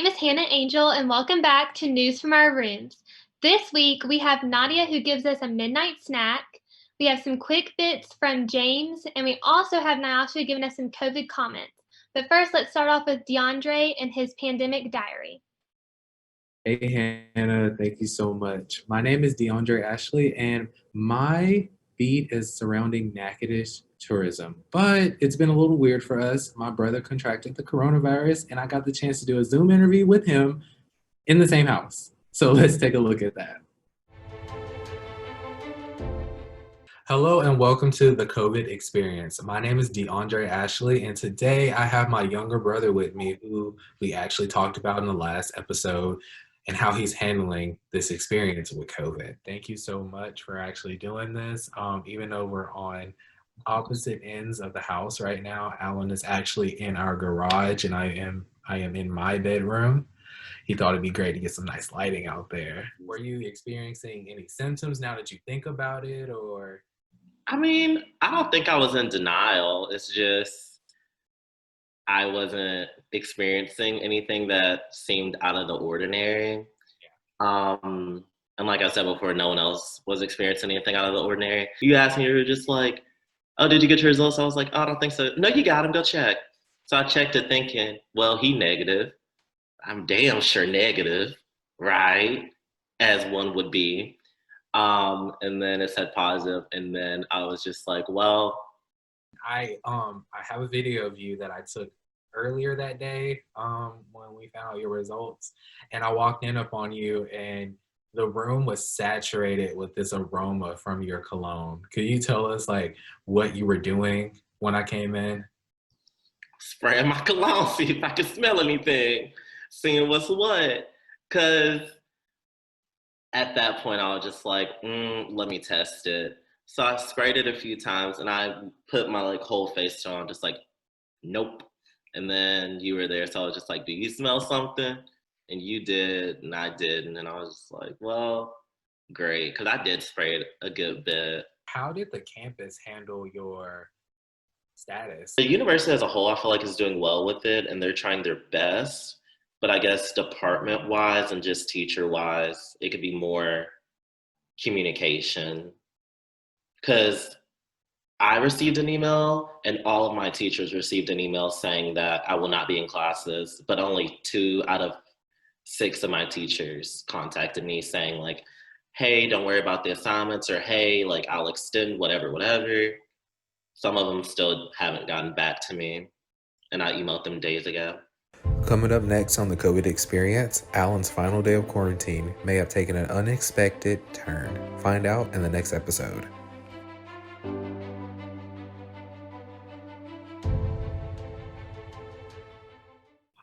name is Hannah Angel, and welcome back to News from Our Rooms. This week, we have Nadia who gives us a midnight snack. We have some quick bits from James, and we also have Nyasha giving us some COVID comments. But first, let's start off with DeAndre and his pandemic diary. Hey, Hannah, thank you so much. My name is DeAndre Ashley, and my beat is surrounding Natchitoches tourism. But it's been a little weird for us. My brother contracted the coronavirus, and I got the chance to do a Zoom interview with him in the same house. So let's take a look at that. Hello and welcome to the COVID experience. My name is DeAndre Ashley, and today I have my younger brother with me who we actually talked about in the last episode and how he's handling this experience with COVID. Thank you so much for actually doing this. Even though we're on opposite ends of the house right now, Alan is actually in our garage and I am in my bedroom. He thought it'd be great to get some nice lighting out there. Were you experiencing any symptoms now that you think about it, or? I mean, I don't think I was in denial. It's just I wasn't experiencing anything that seemed out of the ordinary. And like I said before, no one else was experiencing anything out of the ordinary. You asked me, you were just like, oh, did you get your results? I was like, oh, I don't think so. No, you got them. Go check. So I checked it thinking, well, he negative. I'm damn sure negative, right? As one would be. And then it said positive, and then I was just like, well, I have a video of you that I took earlier that day when we found out your results, and I walked in upon you and the room was saturated with this aroma from your cologne. Could you tell us like what you were doing when I came in? spraying my cologne, see if I could smell anything, seeing what's what. Cause at that point I was just like, let me test it. So I sprayed it a few times and I put my like whole face on, just like, nope. And then you were there, so I was just like, do you smell something? And you did, and I did, and then I was just like, well, great, because I did spray it a good bit. How did the campus handle your status? The university as a whole, I feel like is doing well with it, and they're trying their best. But I guess department-wise and just teacher-wise, it could be more communication. Because I received an email and all of my teachers received an email saying that I will not be in classes, but only 2 out of 6 of my teachers contacted me saying like, hey, don't worry about the assignments, or hey, like I'll extend whatever. Some of them still haven't gotten back to me, and I emailed them days ago. Coming up next on the COVID experience, Alan's final day of quarantine may have taken an unexpected turn. Find out in the next episode.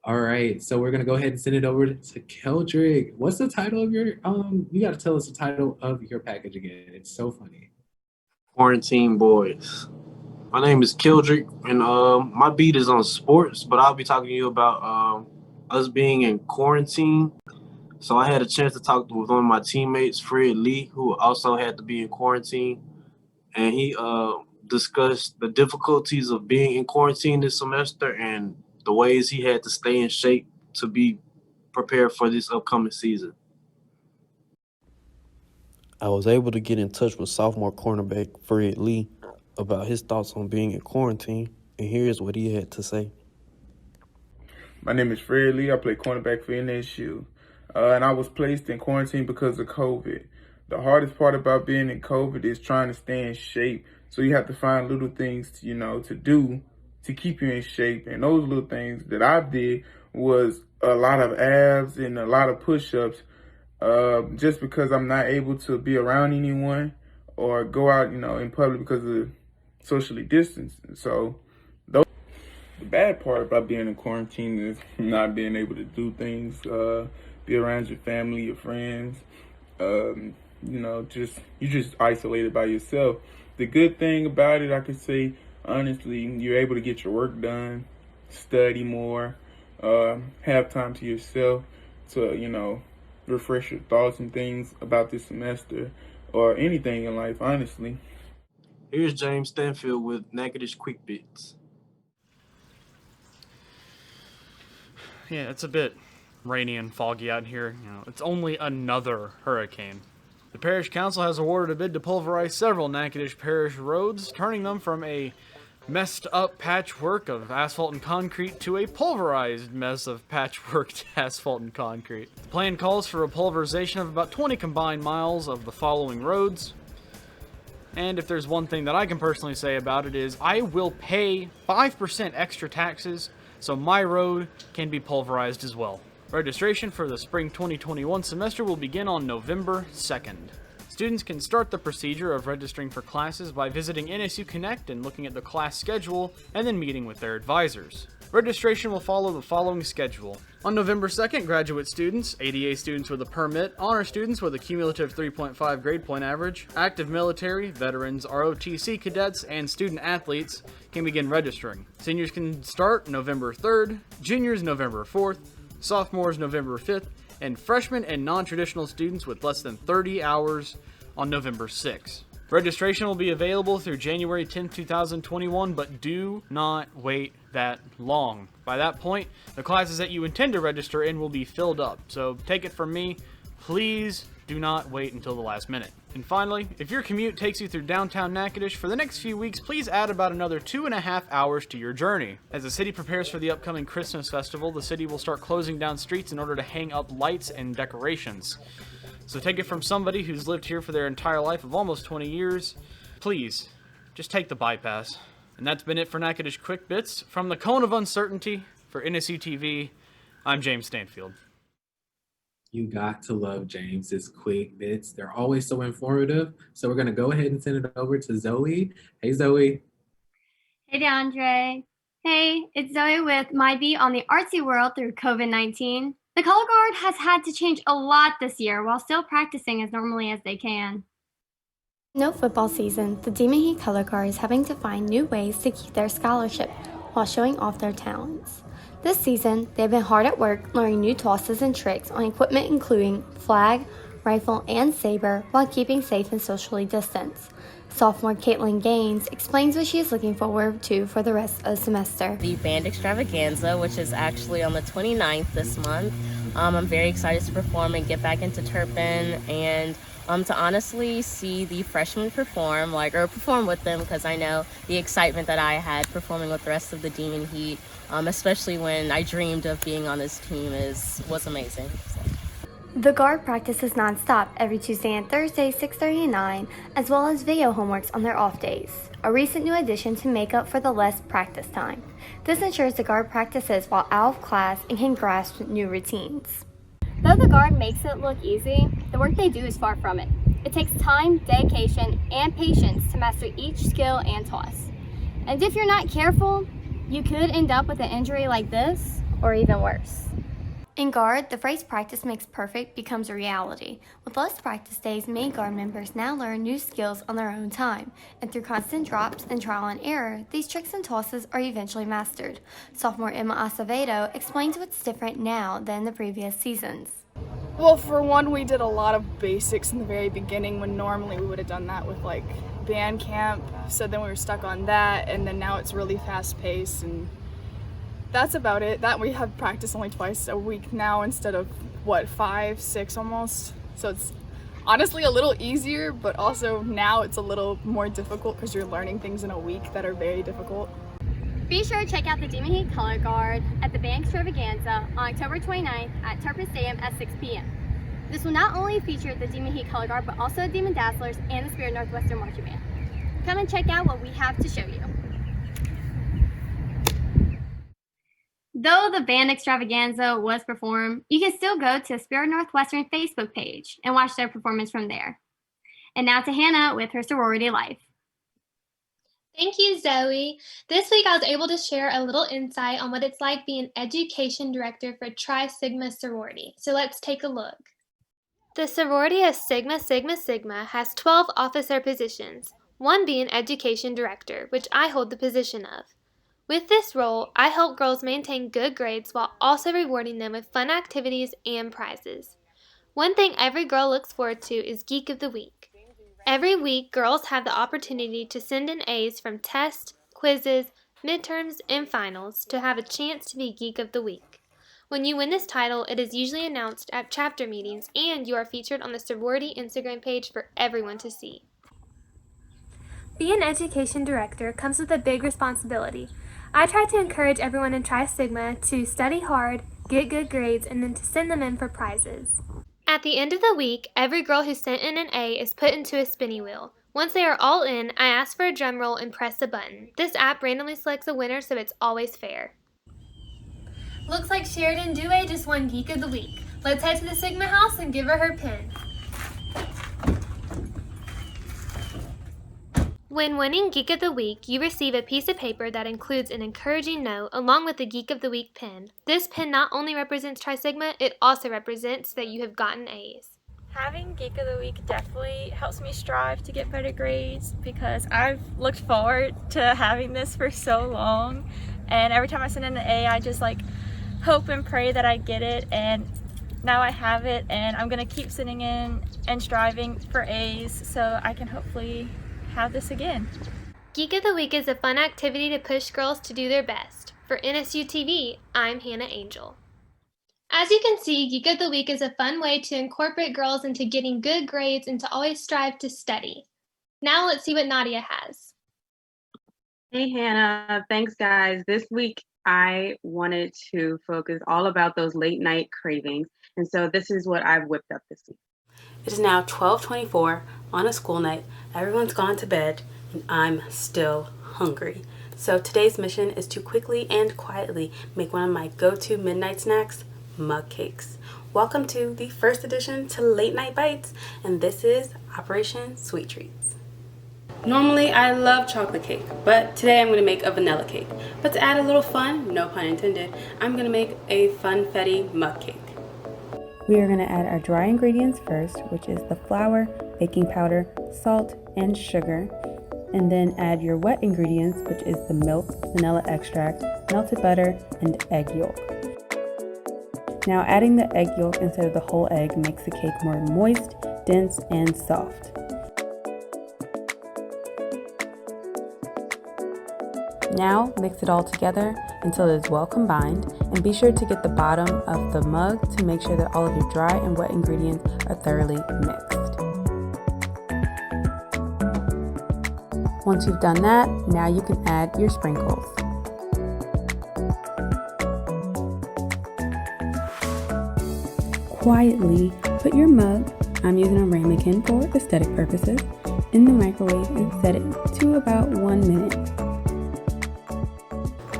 All right, so we're gonna go ahead and send it over to Keldrick. What's the title of your you gotta tell us the title of your package again. It's so funny. Quarantine Boys. My name is Kildrick, and my beat is on sports, but I'll be talking to you about us being in quarantine. So I had a chance to talk with one of my teammates, Fred Lee, who also had to be in quarantine, and he discussed the difficulties of being in quarantine this semester and the ways he had to stay in shape to be prepared for this upcoming season. I was able to get in touch with sophomore cornerback Fred Lee about his thoughts on being in quarantine, and here's what he had to say. My name is Fred Lee. I play cornerback for NSU, and I was placed in quarantine because of COVID. The hardest part about being in COVID is trying to stay in shape, so you have to find little things, to do to keep you in shape, and those little things that I did was a lot of abs and a lot of push-ups, just because I'm not able to be around anyone or go out, in public because of socially distanced. So the bad part about being in quarantine is not being able to do things, be around your family, your friends, you're just isolated by yourself. The good thing about it, I could say, honestly, you're able to get your work done, study more, have time to yourself to, refresh your thoughts and things about this semester or anything in life, honestly. Here's James Stanfield with Natchitoches Quick Bits. Yeah, it's a bit rainy and foggy out here. It's only another hurricane. The parish council has awarded a bid to pulverize several Natchitoches parish roads, turning them from a messed up patchwork of asphalt and concrete to a pulverized mess of patchworked asphalt and concrete. The plan calls for a pulverization of about 20 combined miles of the following roads. And if there's one thing that I can personally say about it is I will pay 5% extra taxes so my road can be pulverized as well. Registration for the spring 2021 semester will begin on November 2nd. Students can start the procedure of registering for classes by visiting NSU Connect and looking at the class schedule, and then meeting with their advisors. Registration will follow the following schedule. On November 2nd, graduate students, ADA students with a permit, honor students with a cumulative 3.5 grade point average, active military, veterans, ROTC cadets, and student athletes can begin registering. Seniors can start November 3rd, juniors November 4th, sophomores November 5th, and freshmen and non-traditional students with less than 30 hours on November 6th. Registration will be available through January 10, 2021, but do not wait that long. By that point, the classes that you intend to register in will be filled up, so take it from me, please do not wait until the last minute. And finally, if your commute takes you through downtown Natchitoches for the next few weeks, please add about another 2.5 hours to your journey. As the city prepares for the upcoming Christmas festival, the city will start closing down streets in order to hang up lights and decorations. So take it from somebody who's lived here for their entire life of almost 20 years, please, just take the bypass. And that's been it for Natchitoches Quick Bits. From the Cone of Uncertainty for NSU TV, I'm James Stanfield. You got to love James's quick bits. They're always so informative. So we're going to go ahead and send it over to Zoe. Hey, Zoe. Hey, DeAndre. Hey, it's Zoe with my beat on the artsy world through COVID-19. The color guard has had to change a lot this year while still practicing as normally as they can. No football season, the Demon Heat Color Guard is having to find new ways to keep their scholarship while showing off their talents. This season, they've been hard at work learning new tosses and tricks on equipment including flag, rifle, and saber while keeping safe and socially distanced. Sophomore Caitlin Gaines explains what she is looking forward to for the rest of the semester. The band extravaganza, which is actually on the 29th this month. I'm very excited to perform and get back into Turpin and to honestly see the freshmen perform with them, because I know the excitement that I had performing with the rest of the Demon Heat, especially when I dreamed of being on this team, was amazing. So. The guard practices nonstop every Tuesday and Thursday, 6:30 and 9, as well as video homeworks on their off days, a recent new addition to make up for the less practice time. This ensures the guard practices while out of class and can grasp new routines. Though the guard makes it look easy, the work they do is far from it. It takes time, dedication, and patience to master each skill and toss. And if you're not careful, you could end up with an injury like this, or even worse. In guard, the phrase practice makes perfect becomes a reality. With less practice days, many guard members now learn new skills on their own time, and through constant drops and trial and error, these tricks and tosses are eventually mastered. Sophomore Emma Acevedo explains what's different now than the previous seasons. Well, for one, we did a lot of basics in the very beginning when normally we would have done that with band camp, so then we were stuck on that, and then now it's really fast paced, and that's about it. That we have practice only twice a week now instead of 5, 6 almost. So it's honestly a little easier, but also now it's a little more difficult because you're learning things in a week that are very difficult. Be sure to check out the Demon Heat Color Guard at the Band Extravaganza on October 29th at Turpin Stadium at 6 p.m. This will not only feature the Demon Heat Color Guard, but also the Demon Dazzlers and the Spirit Northwestern Marching Band. Come and check out what we have to show you. Though the band extravaganza was performed, you can still go to Spirit Northwestern Facebook page and watch their performance from there. And now to Hannah with her sorority life. Thank you, Zoe. This week I was able to share a little insight on what it's like being education director for Tri Sigma sorority. So let's take a look. The sorority of Sigma Sigma Sigma has 12 officer positions, one being education director, which I hold the position of. With this role, I help girls maintain good grades while also rewarding them with fun activities and prizes. One thing every girl looks forward to is Geek of the Week. Every week, girls have the opportunity to send in A's from tests, quizzes, midterms, and finals to have a chance to be Geek of the Week. When you win this title, it is usually announced at chapter meetings and you are featured on the sorority Instagram page for everyone to see. Being an education director comes with a big responsibility. I try to encourage everyone in Tri Sigma to study hard, get good grades, and then to send them in for prizes. At the end of the week, every girl who sent in an A is put into a spinny wheel. Once they are all in, I ask for a drum roll and press a button. This app randomly selects a winner, so it's always fair. Looks like Sheridan Dewey just won Geek of the Week. Let's head to the Sigma house and give her her pin. When winning Geek of the Week, you receive a piece of paper that includes an encouraging note along with the Geek of the Week pin. This pin not only represents Tri Sigma, it also represents that you have gotten A's. Having Geek of the Week definitely helps me strive to get better grades because I've looked forward to having this for so long, and every time I send in an A, I just hope and pray that I get it, and now I have it, and I'm gonna keep sending in and striving for A's so I can hopefully have this again. Geek of the Week is a fun activity to push girls to do their best. For NSU TV, I'm Hannah Angel. As you can see, Geek of the Week is a fun way to incorporate girls into getting good grades and to always strive to study. Now let's see what Nadia has. Hey Hannah, thanks guys. This week I wanted to focus all about those late night cravings, and so this is what I've whipped up this week. It is now 12:24 on a school night. Everyone's gone to bed and I'm still hungry. So today's mission is to quickly and quietly make one of my go-to midnight snacks, mug cakes. Welcome to the first edition to Late Night Bites, and this is Operation Sweet Treats. Normally I love chocolate cake, but today I'm going to make a vanilla cake. But to add a little fun, no pun intended, I'm going to make a funfetti mug cake. We are going to add our dry ingredients first, which is the flour, baking powder, salt, and sugar. And then add your wet ingredients, which is the milk, vanilla extract, melted butter, and egg yolk. Now adding the egg yolk instead of the whole egg makes the cake more moist, dense, and soft. Now mix it all together until it is well combined, and be sure to get the bottom of the mug to make sure that all of your dry and wet ingredients are thoroughly mixed. Once you've done that, now you can add your sprinkles. Quietly put your mug, I'm using a ramekin for aesthetic purposes, in the microwave and set it to about 1 minute.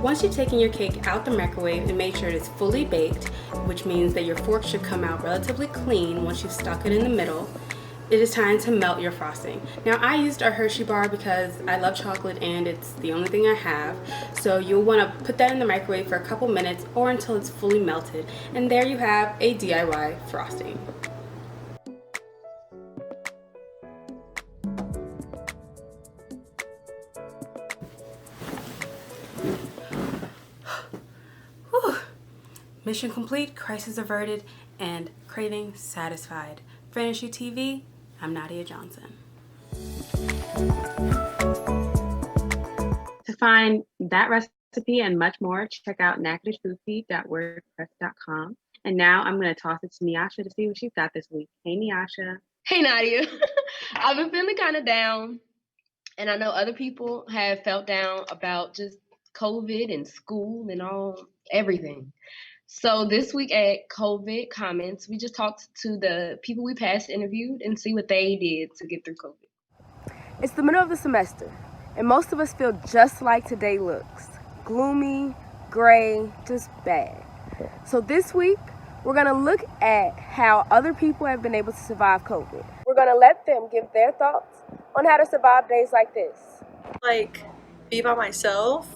Once you've taken your cake out the microwave and made sure it is fully baked, which means that your fork should come out relatively clean once you've stuck it in the middle, it is time to melt your frosting. Now I used a Hershey bar because I love chocolate and it's the only thing I have. So you'll want to put that in the microwave for a couple minutes or until it's fully melted. And there you have a DIY frosting. Mission complete, crisis averted, and craving satisfied. For NSU TV, I'm Nadia Johnson. To find that recipe and much more, check out nakdishfoodfeed.wordpress.com. And now I'm going to toss it to Nyasha to see what she's got this week. Hey, Nyasha. Hey, Nadia. I've been feeling kind of down, and I know other people have felt down about just COVID and school and everything. So this week at COVID Comments, we just talked to the people we past interviewed and see what they did to get through COVID. It's the middle of the semester, and most of us feel just like today looks. Gloomy, gray, just bad. So this week, we're gonna look at how other people have been able to survive COVID. We're gonna let them give their thoughts on how to survive days like this. Be by myself.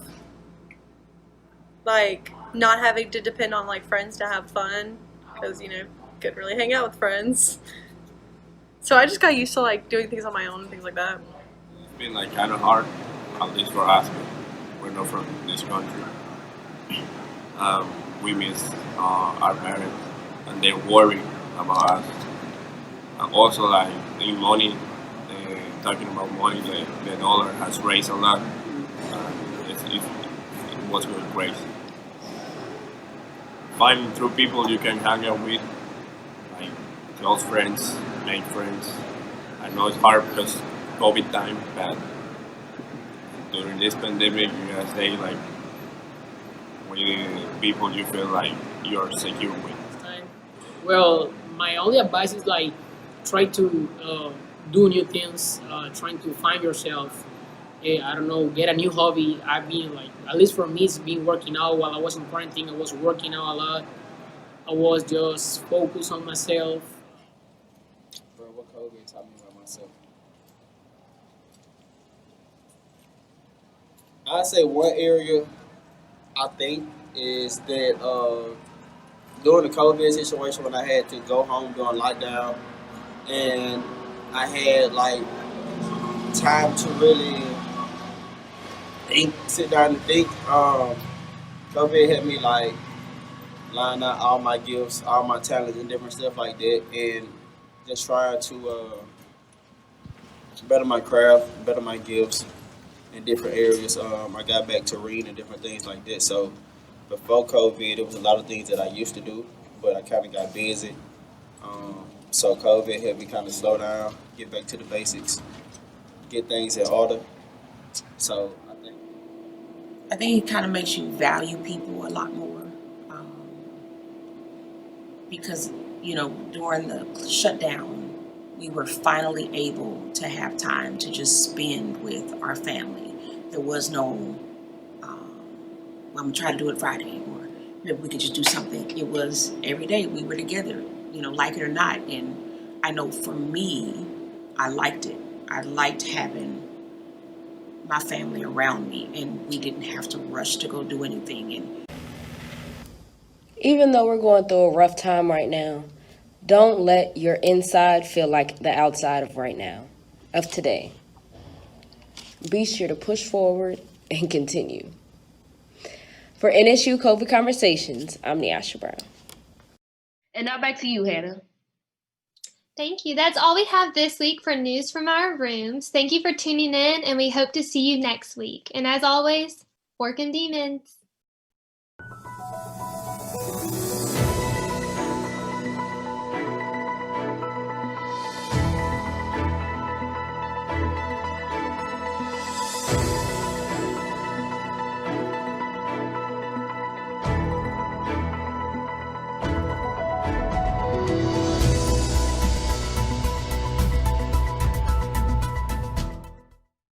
Not having to depend on friends to have fun, because couldn't really hang out with friends. So I just got used to doing things on my own and things like that. It's been kind of hard, at least for us. We're not from this country. We miss our parents, and they worry about us. And also in money, talking about money, the dollar has raised a lot. It was going crazy. finding through people you can hang out with, like close friends, make friends. I know it's hard because COVID time, but during this pandemic, you gotta stay like with people you feel like you're secure with. Well, my only advice is like try to do new things, trying to find yourself. I don't know, get a new hobby. I've been like, at least for me, it's been working out while I was in quarantine. I was working out a lot. I was just focused on myself. Bro, what COVID taught me about myself? I'd say one area I think is that during the COVID situation when I had to go home during lockdown and I had like time to really think, sit down and think, COVID helped me like line out all my gifts, all my talents and different stuff like that and just trying to better my craft, better my gifts in different areas. I got back to reading and different things like that. So before COVID, there was a lot of things that I used to do, but I kind of got busy. So COVID helped me kind of slow down, get back to the basics, get things in order. So I think it kind of makes you value people a lot more because, you know, during the shutdown, we were finally able to have time to just spend with our family. There was no, well, I'm trying to do it Friday, or maybe we could just do something. It was every day we were together, you know, like it or not. And I know for me, I liked it. I liked having my family around me, and we didn't have to rush to go do anything. And even though we're going through a rough time right now, don't let your inside feel like the outside of right now, of today. Be sure to push forward and continue. For NSU COVID Conversations, I'm Nadias Brown. And now back to you, Hannah. Thank you. That's all we have this week for News from Our Rooms. Thank you for tuning in, and we hope to see you next week. And as always, working demons.